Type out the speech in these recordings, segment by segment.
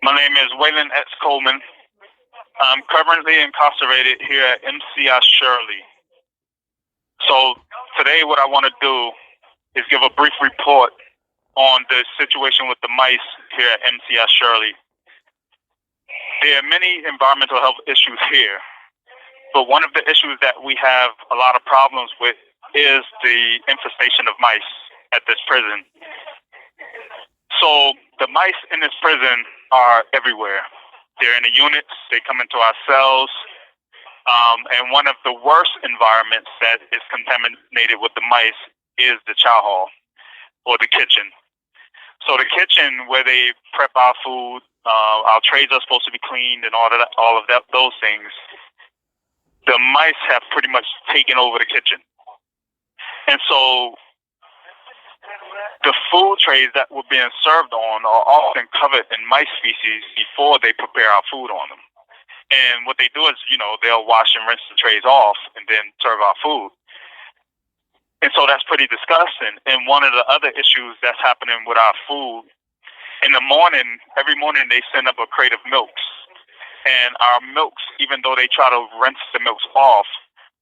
My name is Wayland X Coleman. I'm currently incarcerated here at MCI Shirley. So today what I want to do is give a brief report on the situation with the mice here at MCI Shirley. There are many environmental health issues here, but one of the issues that we have a lot of problems with is the infestation of mice at this prison. So the mice in this prison are everywhere. They're in the units, they come into our cells, and one of the worst environments that is contaminated with the mice is the chow hall or the kitchen. So the kitchen where they prep our food, our trays are supposed to be cleaned and all of that, those things. The mice have pretty much taken over the kitchen. And so the food trays that were being served on are often covered in mice feces before they prepare our food on them. And what they do is, they'll wash and rinse the trays off and then serve our food. And so that's pretty disgusting. And one of the other issues that's happening with our food, in the morning, every morning they send up a crate of milks. And our milks, even though they try to rinse the milks off,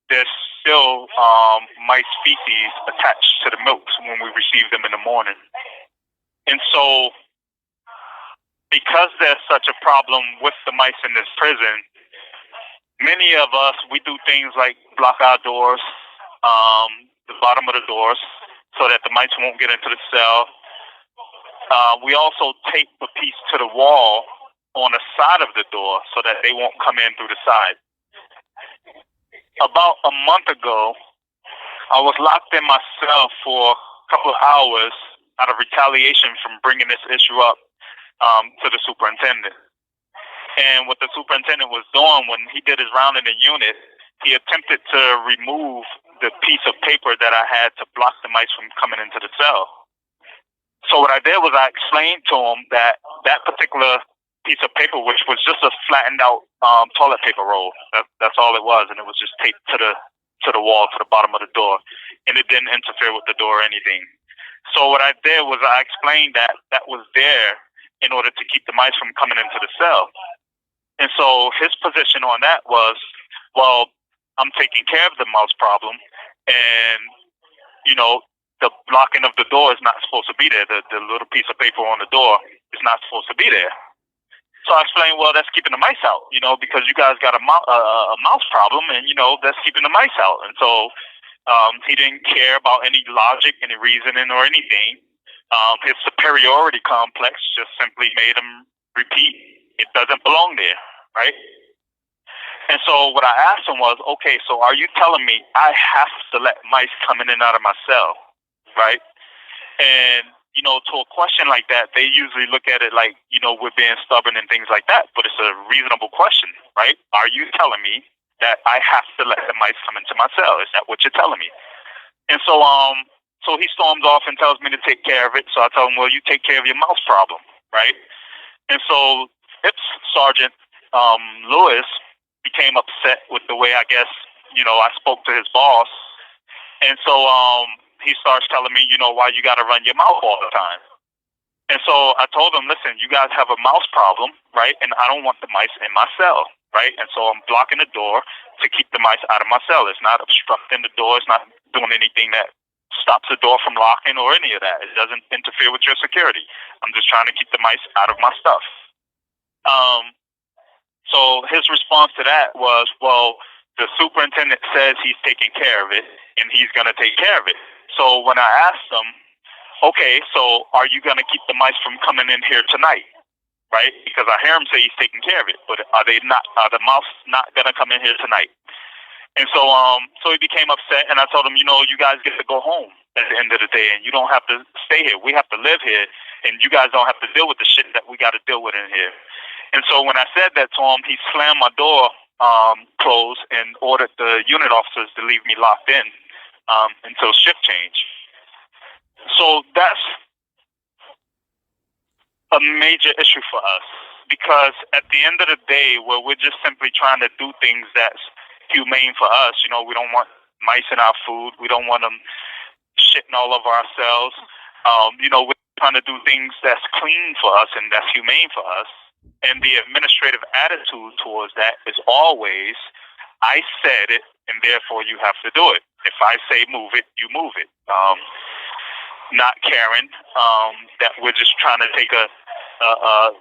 there's still mice feces attached to the milks when we receive them in the morning. And so because there's such a problem with the mice in this prison, many of us, we do things like block our doors, the bottom of the doors, so that the mice won't get into the cell. We also tape a piece to the wall on the side of the door so that they won't come in through the side. About a month ago, I was locked in my cell for a couple of hours out of retaliation from bringing this issue up to the superintendent. And what the superintendent was doing when he did his round in the unit, he attempted to remove the piece of paper that I had to block the mice from coming into the cell. So what I did was I explained to him that that particular piece of paper, which was just a flattened out toilet paper roll. That's all it was, and it was just taped to the wall, to the bottom of the door, and it didn't interfere with the door or anything. So what I did was I explained that that was there in order to keep the mice from coming into the cell. And so his position on that was, well, I'm taking care of the mouse problem, and the blocking of the door is not supposed to be there. The little piece of paper on the door is not supposed to be there. So I explained, well, that's keeping the mice out, because you guys got a mouse problem, and, that's keeping the mice out. And so he didn't care about any logic, any reasoning, or anything. His superiority complex just simply made him repeat, it doesn't belong there, right? And so what I asked him was, okay, so are you telling me I have to let mice come in and out of my cell, right? And to a question like that, they usually look at it like, we're being stubborn and things like that. But it's a reasonable question, right? Are you telling me that I have to let the mice come into my cell? Is that what you're telling me? And so he storms off and tells me to take care of it. So I tell him, well, you take care of your mouse problem, right? And so Sergeant Lewis became upset with the way, I guess, I spoke to his boss. And so he starts telling me, why you got to run your mouth all the time. And so I told him, listen, you guys have a mouse problem, right? And I don't want the mice in my cell, right? And so I'm blocking the door to keep the mice out of my cell. It's not obstructing the door. It's not doing anything that stops the door from locking or any of that. It doesn't interfere with your security. I'm just trying to keep the mice out of my stuff. So his response to that was, well, the superintendent says he's taking care of it, and he's going to take care of it. So when I asked him, okay, so are you going to keep the mice from coming in here tonight, right? Because I hear him say he's taking care of it, but are the mouse not going to come in here tonight? And so he became upset, and I told him, you guys get to go home at the end of the day, and you don't have to stay here. We have to live here, and you guys don't have to deal with the shit that we got to deal with in here. And so when I said that to him, he slammed my door closed and ordered the unit officers to leave me locked in until shift change. So that's a major issue for us, because at the end of the day, where we're just simply trying to do things that's humane for us, we don't want mice in our food. We don't want them shitting all over ourselves. We're trying to do things that's clean for us and that's humane for us. And the administrative attitude towards that is always, I said it, and therefore you have to do it. If I say move it, you move it. Not caring that we're just trying to take a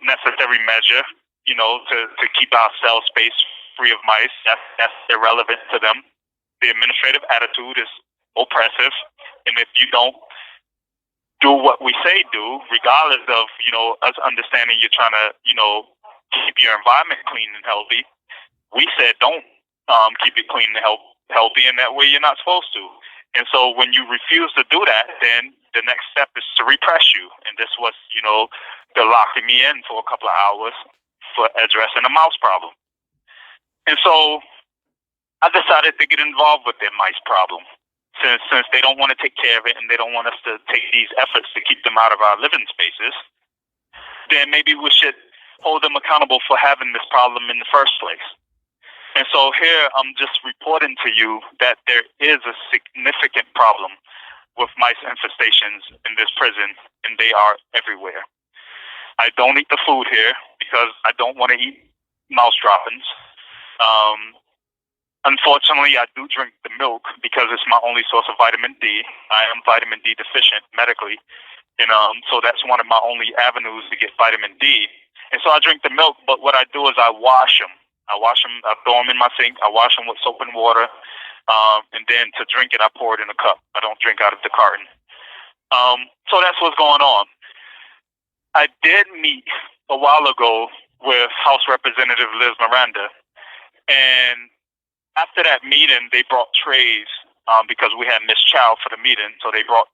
necessary measure, to keep our cell space free of mice. That's irrelevant to them. The administrative attitude is oppressive, and if you don't do what we say do, regardless of us understanding you're trying to keep your environment clean and healthy, we said don't keep it clean and healthy, and that way you're not supposed to. And so when you refuse to do that, then the next step is to repress you. And this was, they're locking me in for a couple of hours for addressing a mouse problem. And so I decided to get involved with their mice problem. Since they don't want to take care of it and they don't want us to take these efforts to keep them out of our living spaces, then maybe we should hold them accountable for having this problem in the first place. And so here I'm just reporting to you that there is a significant problem with mice infestations in this prison, and they are everywhere. I don't eat the food here because I don't want to eat mouse droppings. Unfortunately, I do drink the milk because it's my only source of vitamin D. I am vitamin D deficient medically, and so that's one of my only avenues to get vitamin D. And so I drink the milk, but what I do is I wash them. I throw them in my sink, I wash them with soap and water, and then to drink it, I pour it in a cup. I don't drink out of the carton. So that's what's going on. I did meet a while ago with House Representative Liz Miranda, and after that meeting, they brought trays because we had Miss Chow for the meeting, so they brought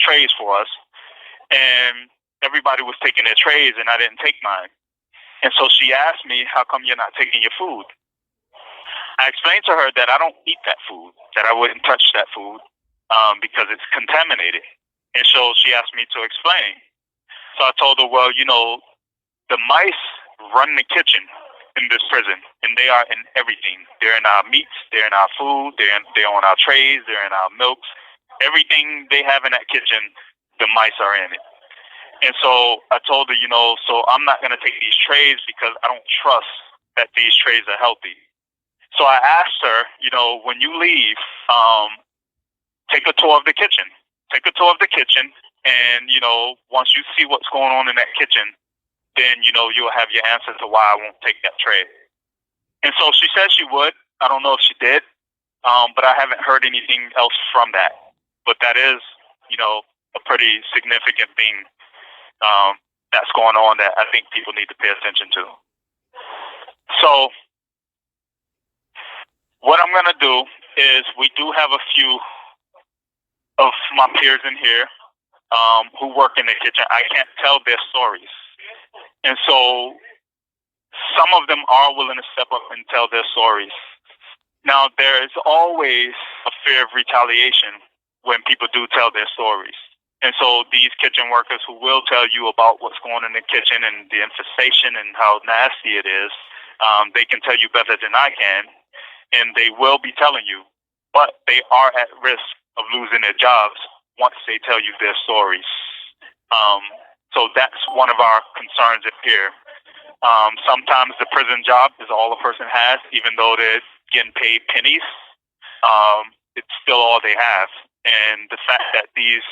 trays for us, and everybody was taking their trays, and I didn't take mine. And so she asked me, how come you're not taking your food? I explained to her that I don't eat that food, that I wouldn't touch that food because it's contaminated. And so she asked me to explain. So I told her, well, the mice run the kitchen in this prison, and they are in everything. They're in our meats, they're in our food, they're on our trays, they're in our milks. Everything they have in that kitchen, the mice are in it. And so I told her, so I'm not going to take these trays because I don't trust that these trays are healthy. So I asked her, when you leave, take a tour of the kitchen. Take a tour of the kitchen, and, once you see what's going on in that kitchen, then, you'll have your answer to why I won't take that tray. And so she said she would. I don't know if she did, but I haven't heard anything else from that. But that is, a pretty significant thing that's going on that I think people need to pay attention to. So what I'm going to do is we do have a few of my peers in here who work in the kitchen. I can't tell their stories. And so some of them are willing to step up and tell their stories. Now, there is always a fear of retaliation when people do tell their stories. And so these kitchen workers who will tell you about what's going on in the kitchen and the infestation and how nasty it is, they can tell you better than I can, and they will be telling you, but they are at risk of losing their jobs once they tell you their stories. So that's one of our concerns up here. Sometimes the prison job is all a person has, even though they're getting paid pennies. It's still all they have. And the fact that these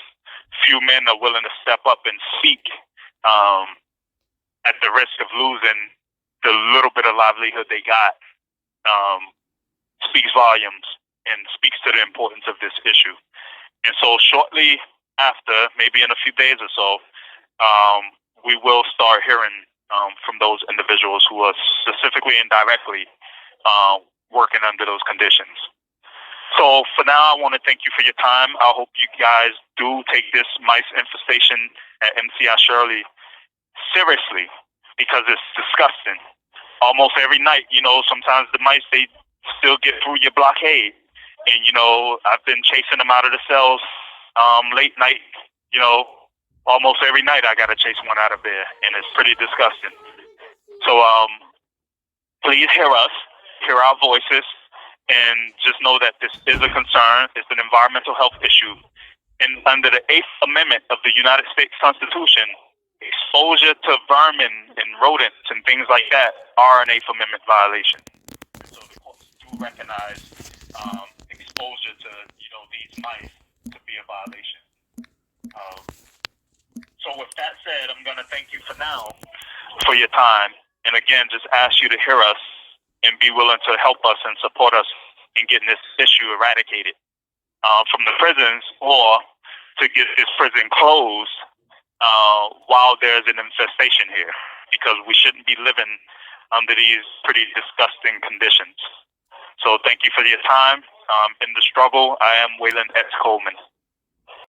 few men are willing to step up and speak at the risk of losing the little bit of livelihood they got speaks volumes and speaks to the importance of this issue. And so shortly after, maybe in a few days or so, we will start hearing from those individuals who are specifically and directly working under those conditions. So for now, I want to thank you for your time. I hope you guys do take this mice infestation at MCI Shirley seriously, because it's disgusting. Almost every night, sometimes the mice, they still get through your blockade. And, I've been chasing them out of the cells late night. Almost every night I got to chase one out of there, and it's pretty disgusting. So please hear us, hear our voices, and just know that this is a concern. It's an environmental health issue, And under the 8th Amendment of the United States Constitution, exposure to vermin and rodents and things like that are an 8th Amendment violation. So the courts do recognize exposure to these mice to be a violation. So with that said, I'm going to thank you for now for your time, and again, just ask you to hear us and be willing to help us and support us in getting this issue eradicated from the prisons, or to get this prison closed while there's an infestation here, because we shouldn't be living under these pretty disgusting conditions. So thank you for your time. In the struggle, I am Wayland X Coleman.